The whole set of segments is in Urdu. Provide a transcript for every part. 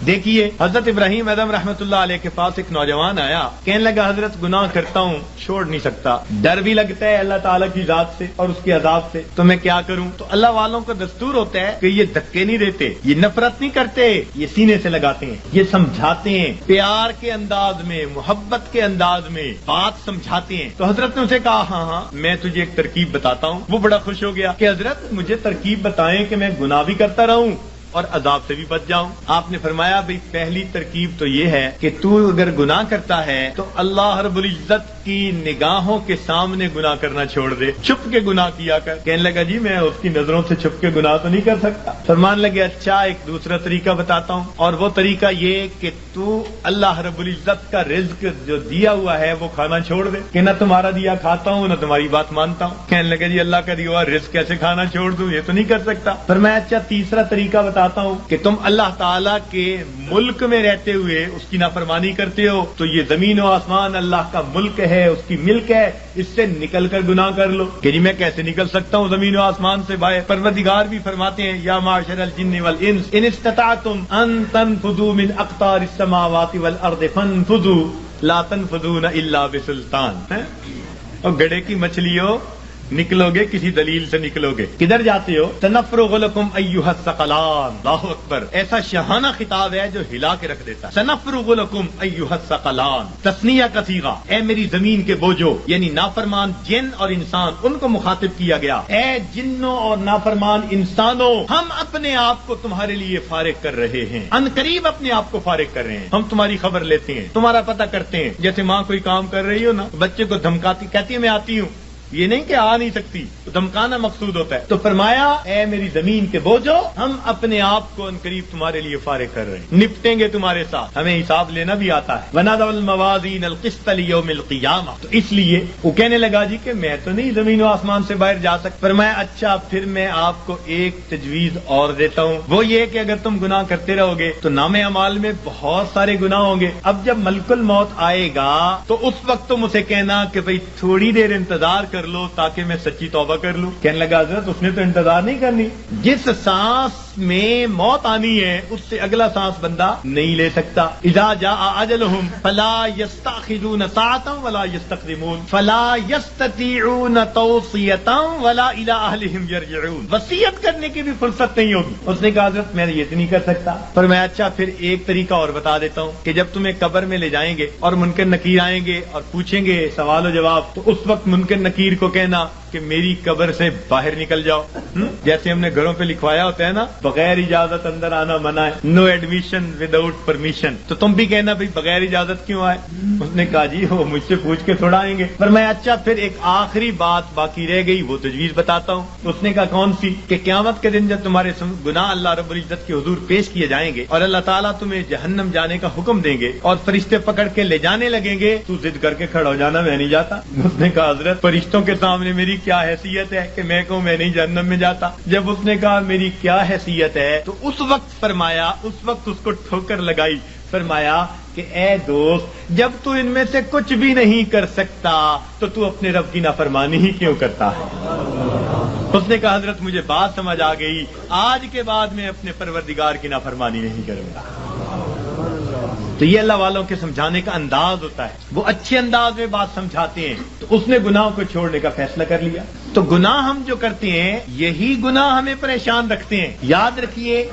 دیکھیے حضرت ابراہیم اعظم رحمۃ اللہ علیہ کے پاس ایک نوجوان آیا، کہنے لگا حضرت گناہ کرتا ہوں، چھوڑ نہیں سکتا، ڈر بھی لگتا ہے اللہ تعالیٰ کی ذات سے اور اس کے عذاب سے، تو میں کیا کروں؟ تو اللہ والوں کا دستور ہوتا ہے کہ یہ دھکے نہیں دیتے، یہ نفرت نہیں کرتے، یہ سینے سے لگاتے ہیں، یہ سمجھاتے ہیں، پیار کے انداز میں، محبت کے انداز میں بات سمجھاتے ہیں۔ تو حضرت نے اسے کہا ہاں میں تجھے ایک ترکیب بتاتا ہوں۔ وہ بڑا خوش ہو گیا کہ حضرت مجھے ترکیب بتائیں کہ میں گناہ بھی کرتا رہوں اور عذاب سے بھی بچ جاؤں۔ آپ نے فرمایا بھئی پہلی ترکیب تو یہ ہے کہ تو اگر گناہ کرتا ہے تو اللہ رب العزت کی نگاہوں کے سامنے گناہ کرنا چھوڑ دے، چھپ کے گناہ کیا کر۔ کہنے لگا جی میں اس کی نظروں سے چھپ کے گناہ تو نہیں کر سکتا۔ فرمان لگے اچھا ایک دوسرا طریقہ بتاتا ہوں، اور وہ طریقہ یہ کہ تو اللہ رب العزت کا رزق جو دیا ہوا ہے وہ کھانا چھوڑ دے، کہ نہ تمہارا دیا کھاتا ہوں نہ تمہاری بات مانتا ہوں۔ کہنے لگا جی اللہ کا دیا ہوا رزق کیسے کھانا چھوڑ دوں، یہ تو نہیں کر سکتا۔ فرمایا اچھا تیسرا طریقہ بتاتا ہوں کہ تم اللہ تعالیٰ کے ملک میں رہتے ہوئے اس کی نافرمانی کرتے ہو، تو یہ زمین و آسمان اللہ کا ملک ہے، اس کی ملک ہے، اس سے نکل کر گناہ کر لو۔ کہ جی میں کیسے نکل سکتا ہوں زمین و آسمان سے باہر؟ پروردگار بھی فرماتے ہیں یا معاشر الجن والانس ان استطعتم ان تنفذوا من اقطار السماوات والارض فانفذوا لا تنفذون الا بسلطان۔ اور گڑھے کی مچھلیوں نکلو گے کسی دلیل سے نکلو گے، کدھر جاتے ہو؟ سنفرغ لکم ایھا الثقلان۔ اللہ اکبر، ایسا شاہانہ خطاب ہے جو ہلا کے رکھ دیتا ہے۔ سنفرغ لکم ایھا الثقلان، تثنیہ کا صیغہ، اے میری زمین کے بوجھو، یعنی نافرمان جن اور انسان، ان کو مخاطب کیا گیا۔ اے جنوں اور نافرمان انسانوں، ہم اپنے آپ کو تمہارے لیے فارغ کر رہے ہیں، ان قریب اپنے آپ کو فارغ کر رہے ہیں۔ ہم تمہاری خبر لیتے ہیں، تمہارا پتہ کرتے ہیں۔ جیسے ماں کوئی کام کر رہی ہو نا، بچے کو دھمکاتی، کہتی ہے میں آتی ہوں، یہ نہیں کہ آ نہیں سکتی، تو دھمکانا مقصود ہوتا ہے۔ تو فرمایا اے میری زمین کے بوجھو، ہم اپنے آپ کو ان قریب تمہارے لیے فارغ کر رہے ہیں، نپٹیں گے تمہارے ساتھ، ہمیں حساب لینا بھی آتا ہے۔ وَنَضَعُ الْمَوَازِينَ الْقِسْطَ لِيَوْمِ الْقِيَامَةِ۔ تو اس لیے وہ کہنے لگا جی کہ میں تو نہیں زمین و آسمان سے باہر جا سکتا۔ فرمایا اچھا پھر میں آپ کو ایک تجویز اور دیتا ہوں، وہ یہ کہ اگر تم گناہ کرتے رہو گے تو نام اعمال میں بہت سارے گناہ ہوں گے۔ اب جب ملک الموت آئے گا تو اس وقت تم اسے کہنا کہ بھئی تھوڑی دیر انتظار کر لو تاکہ میں سچی توبہ کر لوں۔ کہنے لگا حضرت اس نے تو انتظار نہیں کرنی، جس سانس میں موت آنی ہے اس سے اگلا سانس بندہ نہیں لے سکتا۔ اذا جاء اجلهم فلا يستأخرون ساعة ولا يستقدمون فلا يستطيعون توصية ولا الى اهلهم يرجعون۔ وصیت کرنے کی بھی فرصت نہیں ہوگی۔ اس نے کہا حضرت میں یہ تو نہیں کر سکتا۔ پر میں اچھا پھر ایک طریقہ اور بتا دیتا ہوں کہ جب تمہیں قبر میں لے جائیں گے اور منکر نکیر آئیں گے اور پوچھیں گے سوال و جواب، تو اس وقت منکر نکیر کو کہنا کہ میری قبر سے باہر نکل جاؤ۔ جیسے ہم نے گھروں پہ لکھوایا ہوتا ہے نا، بغیر اجازت اندر آنا منع ہے، نو ایڈمیشن وداؤٹ پرمیشن، تو تم بھی کہنا بھائی بغیر اجازت کیوں آئے؟ اس نے کہا جی وہ مجھ سے پوچھ کے تھوڑا آئیں گے۔ پر میں اچھا پھر ایک آخری بات باقی رہ گئی، وہ تجویز بتاتا ہوں۔ اس نے کہا کون سی؟ کہ قیامت کے دن جب تمہارے گناہ اللہ رب العزت کے حضور پیش کیے جائیں گے اور اللہ تعالیٰ تمہیں جہنم جانے کا حکم دیں گے اور فرشتے پکڑ کے لے جانے لگیں گے، تو ضد کر کے کھڑا ہو جانا میں نہیں جاتا۔ اس نے کہا حضرت فرشتوں کے سامنے میری کیا حیثیت ہے کہ میں کہوں میں نہیں جہنم میں جاتا؟ جب اس نے کہا میری کیا حیثیت ہے تو اس وقت فرمایا، اس وقت اس کو ٹھوکر لگائی، فرمایا کہ اے دوست جب تو ان میں سے کچھ بھی نہیں کر سکتا تو اپنے رب کی نافرمانی ہی کیوں کرتا ہے؟ اس نے کہا حضرت مجھے بات سمجھ آ گئی، آج کے بعد میں اپنے پروردگار کی نافرمانی نہیں کروں گا۔ تو یہ اللہ والوں کے سمجھانے کا انداز ہوتا ہے، وہ اچھے انداز میں بات سمجھاتے ہیں۔ تو اس نے گناہوں کو چھوڑنے کا فیصلہ کر لیا۔ تو گناہ ہم جو کرتے ہیں یہی گناہ ہمیں پریشان رکھتے ہیں۔ یاد رکھیے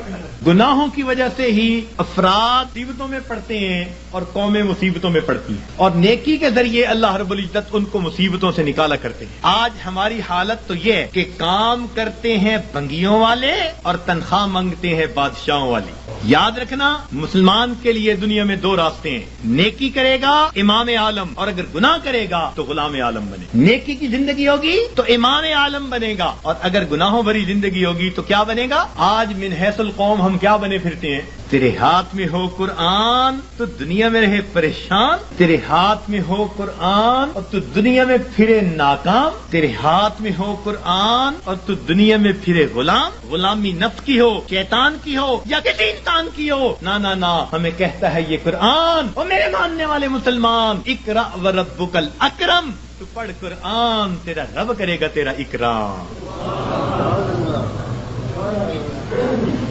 گناہوں کی وجہ سے ہی افراد مصیبتوں میں پڑتے ہیں اور قومیں مصیبتوں میں پڑتی ہیں، اور نیکی کے ذریعے اللہ رب العزت ان کو مصیبتوں سے نکالا کرتے ہیں۔ آج ہماری حالت تو یہ ہے کہ کام کرتے ہیں بنگیوں والے اور تنخواہ مانگتے ہیں بادشاہوں والے۔ یاد رکھنا مسلمان کے لیے دنیا میں دو راستے ہیں، نیکی کرے گا امام عالم، اور اگر گناہ کرے گا تو غلام عالم بنے۔ نیکی کی زندگی ہوگی تو امام عالم بنے گا، اور اگر گناہوں بھری زندگی ہوگی تو کیا بنے گا؟ آج من حیث القوم ہم کیا بنے پھرتے ہیں؟ تیرے ہاتھ میں ہو قرآن تو دنیا میں رہے پریشان، تیرے ہاتھ میں ہو قرآن اور تو دنیا میں پھرے ناکام، تیرے ہاتھ میں ہو قرآن اور تو دنیا میں پھرے غلام، غلامی نفس کی ہو، شیطان کی ہو یا کسی انسان کی ہو، نہ نہ نہ، ہمیں کہتا ہے یہ قرآن، اور میرے ماننے والے مسلمان، اقرأ وربک الاکرم، تو پڑھ قرآن، تیرا رب کرے گا تیرا اکرام۔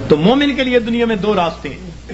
تو مومن کے لیے دنیا میں دو راستے ہیں،